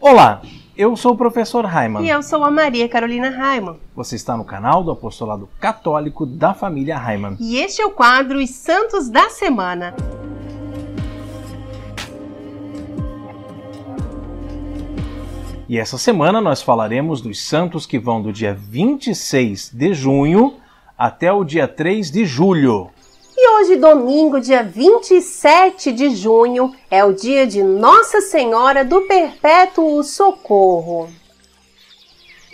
Olá, eu sou o professor Raiman. E eu sou a Maria Carolina Raiman. Você está no canal do Apostolado Católico da família Raiman. E este é o quadro Os Santos da Semana. E essa semana nós falaremos dos santos que vão do dia 26 de junho até o dia 3 de julho. E hoje, domingo, dia 27 de junho, é o dia de Nossa Senhora do Perpétuo Socorro.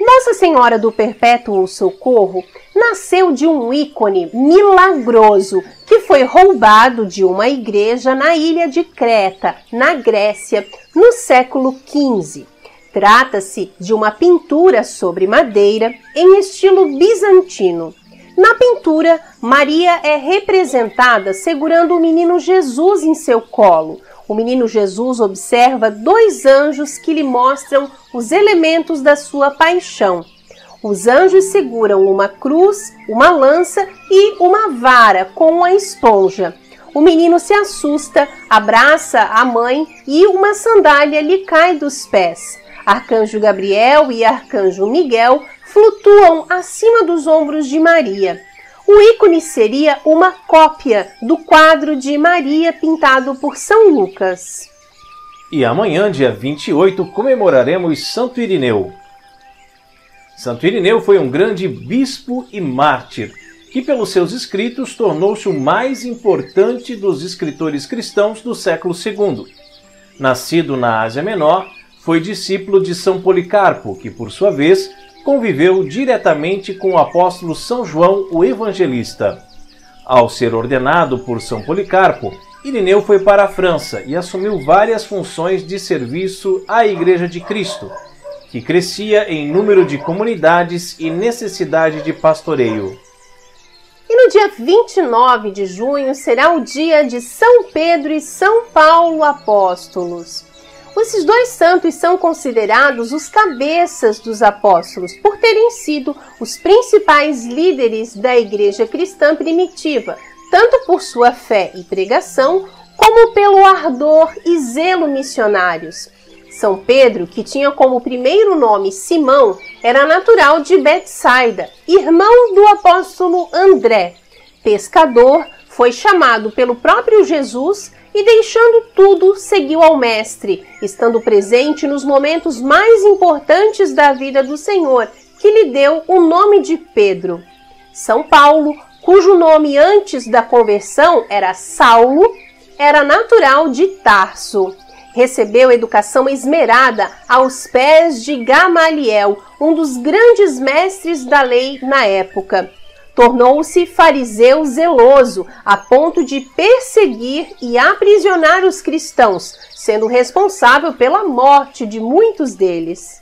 Nossa Senhora do Perpétuo Socorro nasceu de um ícone milagroso que foi roubado de uma igreja na ilha de Creta, na Grécia, no século XV. Trata-se de uma pintura sobre madeira em estilo bizantino. Na pintura, Maria é representada segurando o menino Jesus em seu colo. O menino Jesus observa dois anjos que lhe mostram os elementos da sua paixão. Os anjos seguram uma cruz, uma lança e uma vara com uma esponja. O menino se assusta, abraça a mãe e uma sandália lhe cai dos pés. Arcanjo Gabriel e Arcanjo Miguel flutuam acima dos ombros de Maria. O ícone seria uma cópia do quadro de Maria pintado por São Lucas. E amanhã, dia 28, comemoraremos Santo Irineu. Santo Irineu foi um grande bispo e mártir, que pelos seus escritos tornou-se o mais importante dos escritores cristãos do século II. Nascido na Ásia Menor, foi discípulo de São Policarpo, que por sua vez conviveu diretamente com o apóstolo São João, o Evangelista. Ao ser ordenado por São Policarpo, Irineu foi para a França e assumiu várias funções de serviço à Igreja de Cristo, que crescia em número de comunidades e necessidade de pastoreio. E no dia 29 de junho será o dia de São Pedro e São Paulo apóstolos. Esses dois santos são considerados os cabeças dos apóstolos, por terem sido os principais líderes da igreja cristã primitiva, tanto por sua fé e pregação, como pelo ardor e zelo missionários. São Pedro, que tinha como primeiro nome Simão, era natural de Betsaida, irmão do apóstolo André. Pescador, foi chamado pelo próprio Jesus e, deixando tudo, seguiu ao Mestre, estando presente nos momentos mais importantes da vida do Senhor, que lhe deu o nome de Pedro. São Paulo, cujo nome antes da conversão era Saulo, era natural de Tarso. Recebeu educação esmerada aos pés de Gamaliel, um dos grandes mestres da lei na época. Tornou-se fariseu zeloso, a ponto de perseguir e aprisionar os cristãos, sendo responsável pela morte de muitos deles.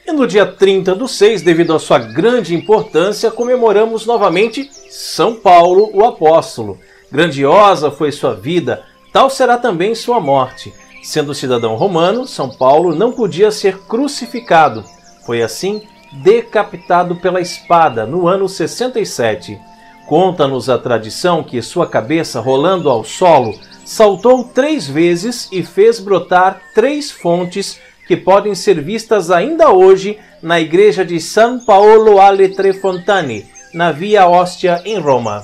E no dia 30/6, devido à sua grande importância, comemoramos novamente São Paulo, o apóstolo. Grandiosa foi sua vida, tal será também sua morte. Sendo cidadão romano, São Paulo não podia ser crucificado. Foi assim decapitado pela espada no ano 67. Conta-nos a tradição que sua cabeça, rolando ao solo, saltou 3 vezes e fez brotar 3 fontes que podem ser vistas ainda hoje na igreja de San Paolo alle Tre Fontane, na Via Ostia, em Roma.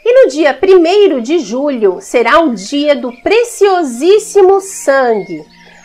E no dia 1º de julho será o dia do Preciosíssimo Sangue.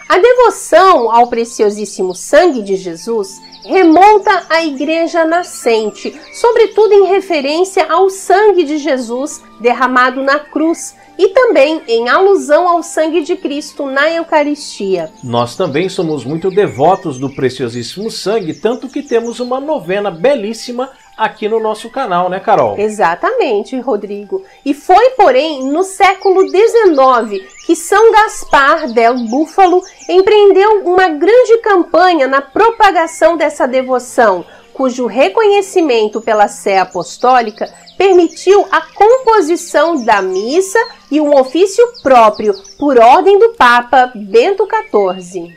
A devoção ao Preciosíssimo Sangue de Jesus remonta à Igreja nascente, sobretudo em referência ao sangue de Jesus derramado na cruz e também em alusão ao sangue de Cristo na Eucaristia. Nós também somos muito devotos do Preciosíssimo Sangue, tanto que temos uma novena belíssima aqui no nosso canal, né, Carol? Exatamente, Rodrigo. E foi, porém, no século XIX que São Gaspar del Búfalo empreendeu uma grande campanha na propagação dessa devoção, cujo reconhecimento pela Sé Apostólica permitiu a composição da missa e um ofício próprio, por ordem do Papa Bento XIV.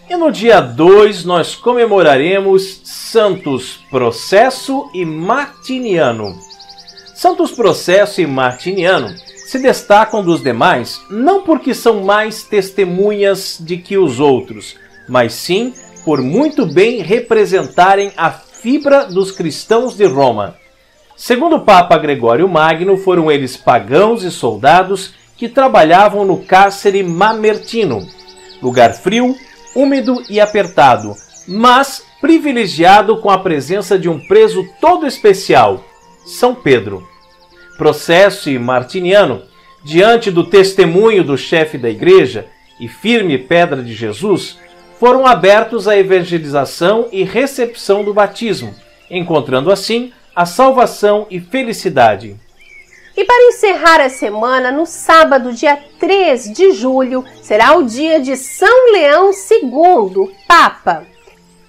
E no dia 2 nós comemoraremos Santos Processo e Martiniano. Santos Processo e Martiniano se destacam dos demais não porque são mais testemunhas de que os outros, mas sim por muito bem representarem a fibra dos cristãos de Roma. Segundo o Papa Gregório Magno, foram eles pagãos e soldados que trabalhavam no cárcere Mamertino, lugar frio, úmido e apertado, mas privilegiado com a presença de um preso todo especial, São Pedro. Processo e Martiniano, diante do testemunho do chefe da igreja e firme pedra de Jesus, foram abertos à evangelização e recepção do batismo, encontrando assim a salvação e felicidade. E para encerrar a semana, no sábado, dia 3 de julho, será o dia de São Leão II, Papa.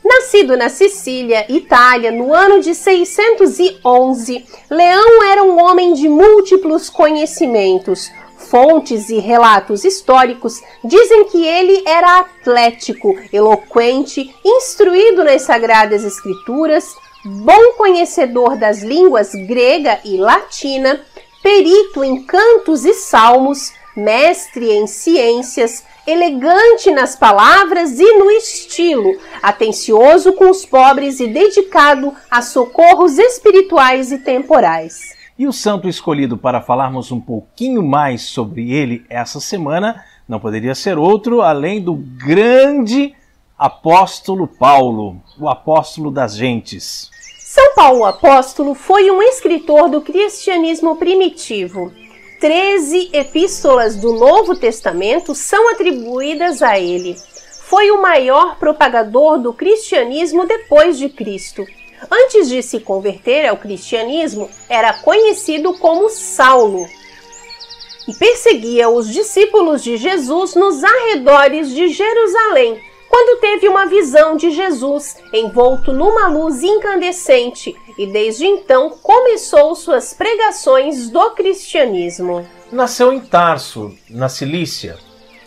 Nascido na Sicília, Itália, no ano de 611, Leão era um homem de múltiplos conhecimentos. Fontes e relatos históricos dizem que ele era atlético, eloquente, instruído nas Sagradas Escrituras, bom conhecedor das línguas grega e latina, perito em cantos e salmos, mestre em ciências, elegante nas palavras e no estilo, atencioso com os pobres e dedicado a socorros espirituais e temporais. E o santo escolhido para falarmos um pouquinho mais sobre ele essa semana não poderia ser outro além do grande apóstolo Paulo, o apóstolo das gentes. São Paulo Apóstolo foi um escritor do cristianismo primitivo. 13 epístolas do Novo Testamento são atribuídas a ele. Foi o maior propagador do cristianismo depois de Cristo. Antes de se converter ao cristianismo, era conhecido como Saulo e perseguia os discípulos de Jesus nos arredores de Jerusalém, quando teve uma visão de Jesus envolto numa luz incandescente e desde então começou suas pregações do cristianismo. Nasceu em Tarso, na Cilícia.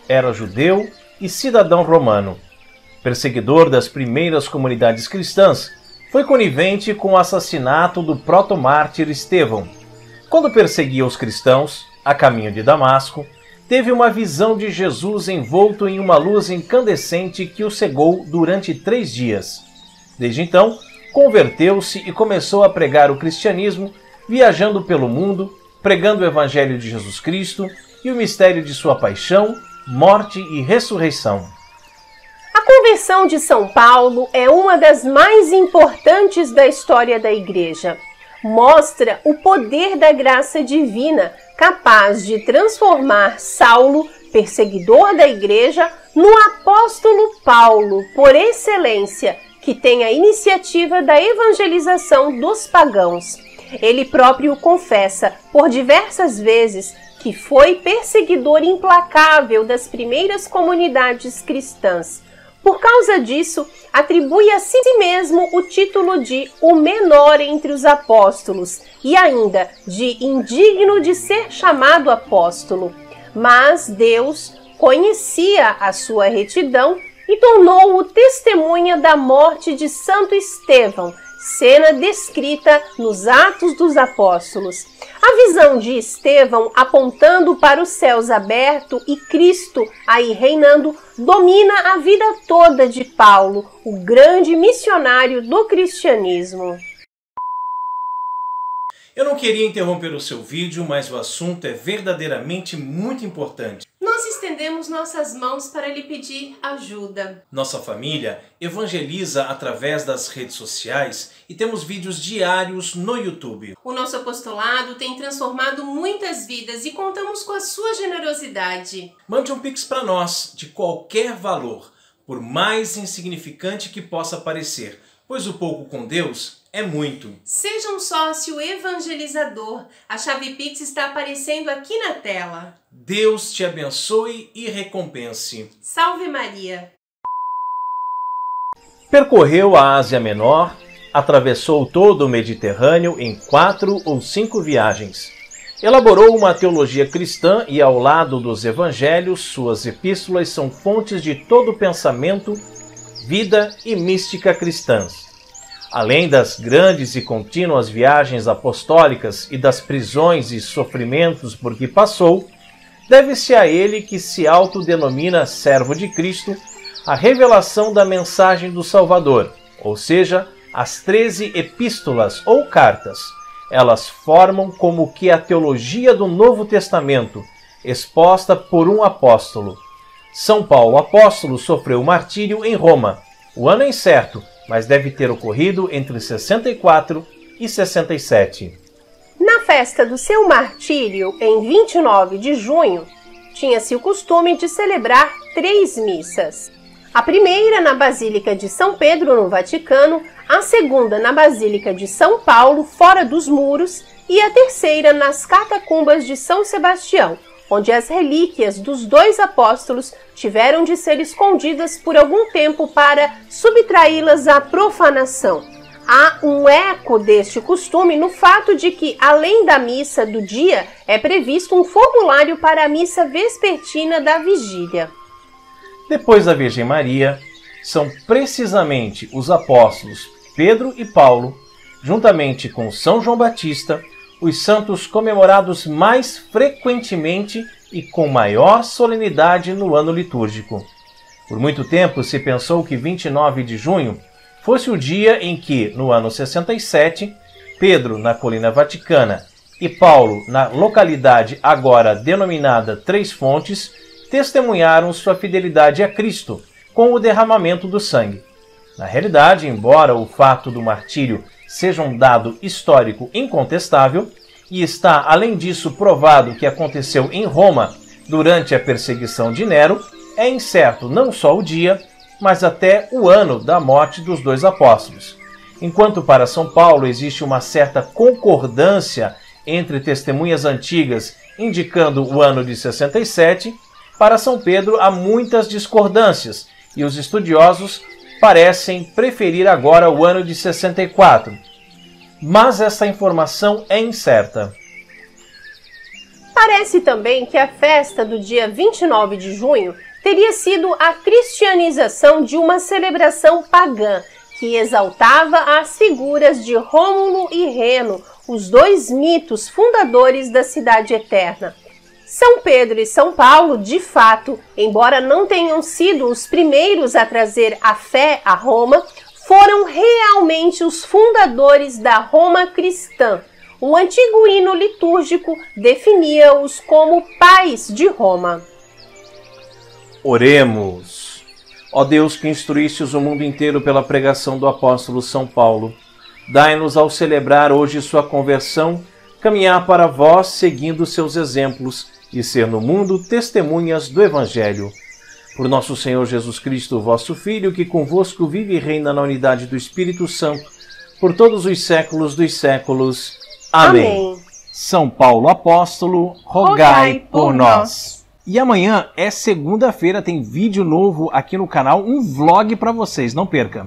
Era judeu e cidadão romano. Perseguidor das primeiras comunidades cristãs, foi conivente com o assassinato do protomártir Estevão. Quando perseguia os cristãos, a caminho de Damasco, teve uma visão de Jesus envolto em uma luz incandescente que o cegou durante 3 dias. Desde então, converteu-se e começou a pregar o cristianismo, viajando pelo mundo, pregando o Evangelho de Jesus Cristo e o mistério de sua paixão, morte e ressurreição. A conversão de São Paulo é uma das mais importantes da história da Igreja. Mostra o poder da graça divina, capaz de transformar Saulo, perseguidor da Igreja, no apóstolo Paulo, por excelência, que tem a iniciativa da evangelização dos pagãos. Ele próprio confessa, por diversas vezes, que foi perseguidor implacável das primeiras comunidades cristãs. Por causa disso, atribui a si mesmo o título de o menor entre os apóstolos e ainda de indigno de ser chamado apóstolo. Mas Deus conhecia a sua retidão e tornou-o testemunha da morte de Santo Estevão, cena descrita nos Atos dos Apóstolos. A visão de Estevão apontando para os céus abertos e Cristo aí reinando domina a vida toda de Paulo, o grande missionário do cristianismo. Eu não queria interromper o seu vídeo, mas o assunto é verdadeiramente muito importante. Nós estendemos nossas mãos para lhe pedir ajuda. Nossa família evangeliza através das redes sociais e temos vídeos diários no YouTube. O nosso apostolado tem transformado muitas vidas e contamos com a sua generosidade. Mande um Pix para nós, de qualquer valor, por mais insignificante que possa parecer, pois o pouco com Deus é muito. Seja um sócio evangelizador. A chave Pix está aparecendo aqui na tela. Deus te abençoe e recompense. Salve Maria! Percorreu a Ásia Menor, atravessou todo o Mediterrâneo em 4 ou 5 viagens. Elaborou uma teologia cristã e, ao lado dos evangelhos, suas epístolas são fontes de todo pensamento, vida e mística cristãs. Além das grandes e contínuas viagens apostólicas e das prisões e sofrimentos por que passou, deve-se a ele que se autodenomina servo de Cristo a revelação da mensagem do Salvador, ou seja, as 13 epístolas ou cartas. Elas formam como que a teologia do Novo Testamento, exposta por um apóstolo. São Paulo apóstolo sofreu martírio em Roma. O ano é incerto, mas deve ter ocorrido entre 64 e 67. Na festa do seu martírio, em 29 de junho, tinha-se o costume de celebrar 3 missas. A primeira na Basílica de São Pedro, no Vaticano, a segunda na Basílica de São Paulo, fora dos muros, e a terceira nas catacumbas de São Sebastião, onde as relíquias dos 2 apóstolos tiveram de ser escondidas por algum tempo para subtraí-las à profanação. Há um eco deste costume no fato de que, além da missa do dia, é previsto um formulário para a missa vespertina da vigília. Depois da Virgem Maria, são precisamente os apóstolos Pedro e Paulo, juntamente com São João Batista, os santos comemorados mais frequentemente e com maior solenidade no ano litúrgico. Por muito tempo se pensou que 29 de junho fosse o dia em que, no ano 67, Pedro, na Colina Vaticana, e Paulo, na localidade agora denominada Três Fontes, testemunharam sua fidelidade a Cristo com o derramamento do sangue. Na realidade, embora o fato do martírio seja um dado histórico incontestável, e está, além disso, provado que aconteceu em Roma durante a perseguição de Nero, é incerto não só o dia, mas até o ano da morte dos 2 apóstolos. Enquanto para São Paulo existe uma certa concordância entre testemunhas antigas indicando o ano de 67, para São Pedro há muitas discordâncias e os estudiosos parecem preferir agora o ano de 64. Mas essa informação é incerta. Parece também que a festa do dia 29 de junho teria sido a cristianização de uma celebração pagã que exaltava as figuras de Rômulo e Remo, os 2 mitos fundadores da Cidade Eterna. São Pedro e São Paulo, de fato, embora não tenham sido os primeiros a trazer a fé a Roma, foram realmente os fundadores da Roma cristã. O antigo hino litúrgico definia-os como pais de Roma. Oremos. Ó Deus, que instruístes o mundo inteiro pela pregação do apóstolo São Paulo, dai-nos ao celebrar hoje sua conversão, caminhar para vós seguindo seus exemplos e ser no mundo testemunhas do Evangelho. Por nosso Senhor Jesus Cristo, vosso Filho, que convosco vive e reina na unidade do Espírito Santo, por todos os séculos dos séculos. Amém. São Paulo Apóstolo, rogai por nós. E amanhã é segunda-feira, tem vídeo novo aqui no canal, um vlog para vocês, não perca.